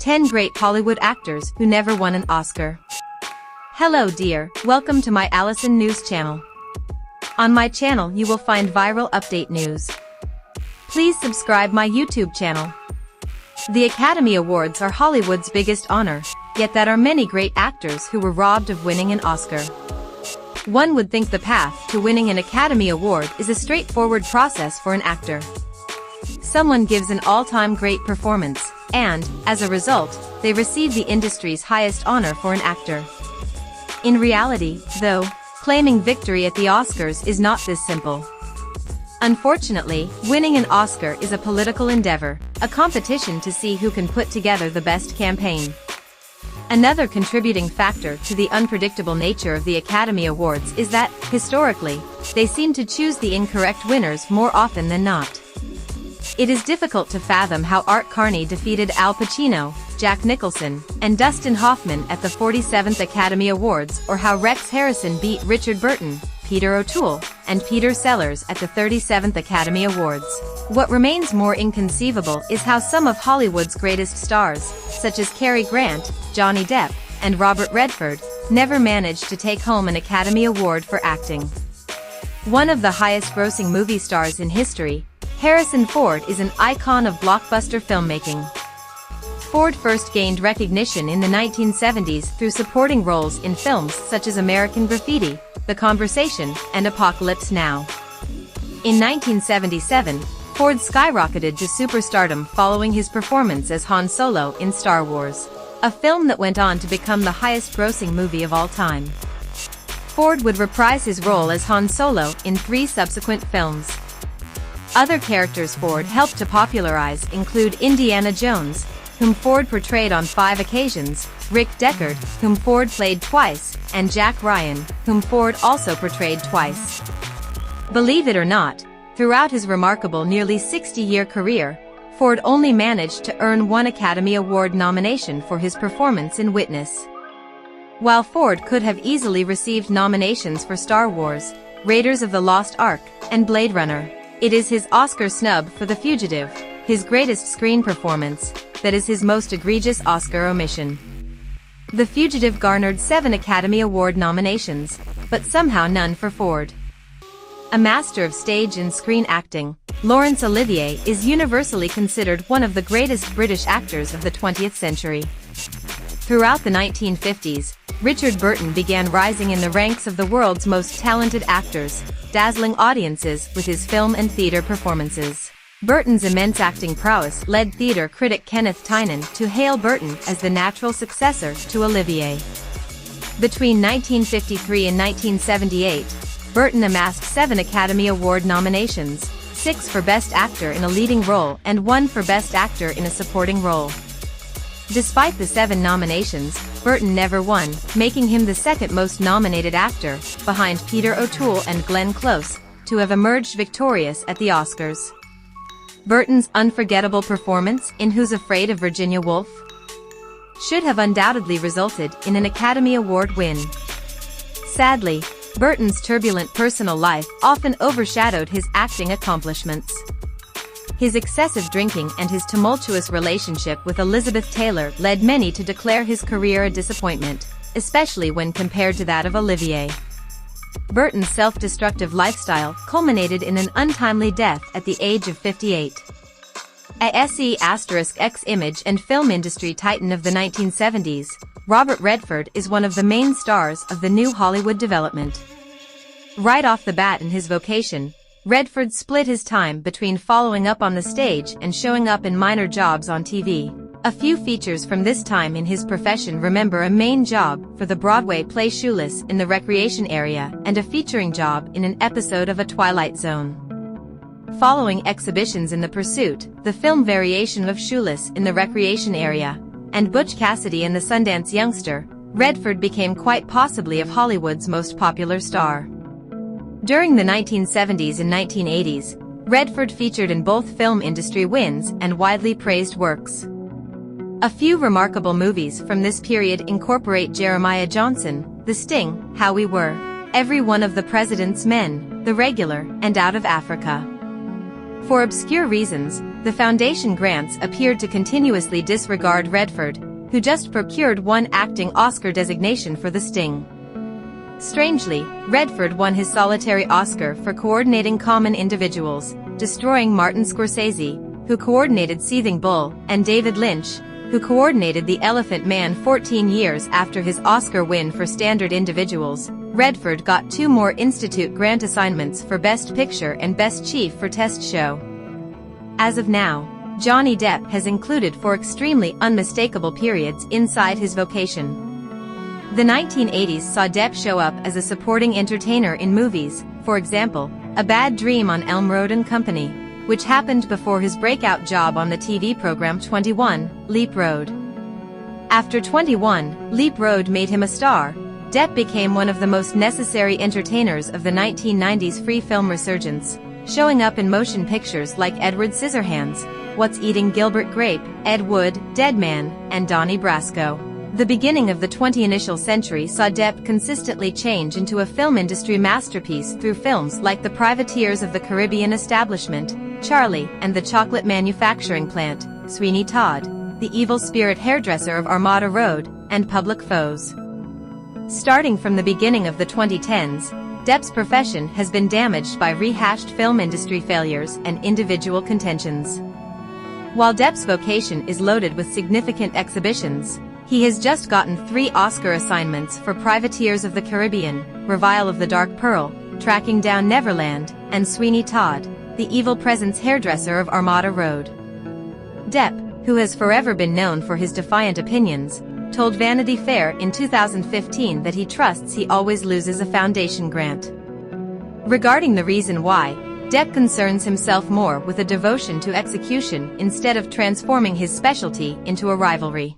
10 Great Hollywood Actors Who Never Won an Oscar. Hello dear, welcome to my Allison News channel. On my channel you will find viral update news. Please subscribe my YouTube channel. The Academy Awards are Hollywood's biggest honor, yet there are many great actors who were robbed of winning an Oscar. One would think the path to winning an Academy Award is a straightforward process for an actor. Someone gives an all-time great performance, and, as a result, they receive the industry's highest honor for an actor. In reality, though, claiming victory at the Oscars is not this simple. Unfortunately, winning an Oscar is a political endeavor, a competition to see who can put together the best campaign. Another contributing factor to the unpredictable nature of the Academy Awards is that, historically, they seem to choose the incorrect winners more often than not. It is difficult to fathom how Art Carney defeated Al Pacino, Jack Nicholson, and Dustin Hoffman at the 47th Academy Awards, or how Rex Harrison beat Richard Burton, Peter O'Toole, and Peter Sellers at the 37th Academy Awards. What remains more inconceivable is how some of Hollywood's greatest stars, such as Cary Grant, Johnny Depp, and Robert Redford, never managed to take home an Academy Award for acting. One of the highest-grossing movie stars in history, Harrison Ford is an icon of blockbuster filmmaking. Ford first gained recognition in the 1970s through supporting roles in films such as American Graffiti, The Conversation, and Apocalypse Now. In 1977, Ford skyrocketed to superstardom following his performance as Han Solo in Star Wars, a film that went on to become the highest-grossing movie of all time. Ford would reprise his role as Han Solo in 3 subsequent films. Other characters Ford helped to popularize include Indiana Jones, whom Ford portrayed on 5 occasions, Rick Deckard, whom Ford played twice, and Jack Ryan, whom Ford also portrayed twice. Believe it or not, throughout his remarkable nearly 60-year career, Ford only managed to earn 1 Academy Award nomination for his performance in Witness. While Ford could have easily received nominations for Star Wars, Raiders of the Lost Ark, and Blade Runner, it is his Oscar snub for The Fugitive, his greatest screen performance, that is his most egregious Oscar omission. The Fugitive garnered 7 Academy Award nominations, but somehow none for Ford. A master of stage and screen acting, Laurence Olivier is universally considered one of the greatest British actors of the 20th century. Throughout the 1950s, Richard Burton began rising in the ranks of the world's most talented actors, dazzling audiences with his film and theater performances. Burton's immense acting prowess led theater critic Kenneth Tynan to hail Burton as the natural successor to Olivier. Between 1953 and 1978, Burton amassed 7 Academy Award nominations, 6 for Best Actor in a Leading Role and 1 for Best Actor in a Supporting Role. Despite the 7 nominations, Burton never won, making him the second most nominated actor, behind Peter O'Toole and Glenn Close, to have emerged victorious at the Oscars. Burton's unforgettable performance in Who's Afraid of Virginia Woolf should have undoubtedly resulted in an Academy Award win. Sadly, Burton's turbulent personal life often overshadowed his acting accomplishments. His excessive drinking and his tumultuous relationship with Elizabeth Taylor led many to declare his career a disappointment, especially when compared to that of Olivier. Burton's self-destructive lifestyle culminated in an untimely death at the age of 58. A SE*X image and film industry titan of the 1970s, Robert Redford is one of the main stars of the new Hollywood development. Right off the bat in his vocation, Redford split his time between following up on the stage and showing up in minor jobs on TV. A few features from this time in his profession remember a main job for the Broadway play Shoeless in the recreation area and a featuring job in an episode of A Twilight Zone. Following exhibitions in The Pursuit, the film variation of Shoeless in the recreation area, and Butch Cassidy and the Sundance Youngster, Redford became quite possibly of Hollywood's most popular star. During the 1970s and 1980s, Redford featured in both film industry wins and widely praised works. A few remarkable movies from this period incorporate Jeremiah Johnson, The Sting, How We Were, Every One of the President's Men, The Regular, and Out of Africa. For obscure reasons, the foundation grants appeared to continuously disregard Redford, who just procured one acting Oscar designation for The Sting. Strangely, Redford won his solitary Oscar for coordinating Common Individuals, destroying Martin Scorsese, who coordinated Seething Bull, and David Lynch, who coordinated The Elephant Man 14 years after his Oscar win for Standard Individuals. Redford got 2 more Institute grant assignments for Best Picture and Best Chief for Test Show. As of now, Johnny Depp has included 4 extremely unmistakable periods inside his vocation. The 1980s saw Depp show up as a supporting entertainer in movies, for example, A Bad Dream on Elm Road and Company, which happened before his breakout job on the TV program 21, Leap Road. After 21, Leap Road made him a star. Depp became one of the most necessary entertainers of the 1990s free film resurgence, showing up in motion pictures like Edward Scissorhands, What's Eating Gilbert Grape, Ed Wood, Dead Man, and Donnie Brasco. The beginning of the 20th century saw Depp consistently change into a film industry masterpiece through films like The Privateers of the Caribbean Establishment, Charlie and the Chocolate Manufacturing Plant, Sweeney Todd, The Evil Spirit Hairdresser of Armada Road, and Public Foes. Starting from the beginning of the 2010s, Depp's profession has been damaged by rehashed film industry failures and individual contentions. While Depp's vocation is loaded with significant exhibitions, he has just gotten 3 Oscar assignments for Privateers of the Caribbean, Revival of the Dark Pearl, Tracking Down Neverland, and Sweeney Todd, The Evil Presence Hairdresser of Armada Road. Depp, who has forever been known for his defiant opinions, told Vanity Fair in 2015 that he trusts he always loses a foundation grant. Regarding the reason why, Depp concerns himself more with a devotion to execution instead of transforming his specialty into a rivalry.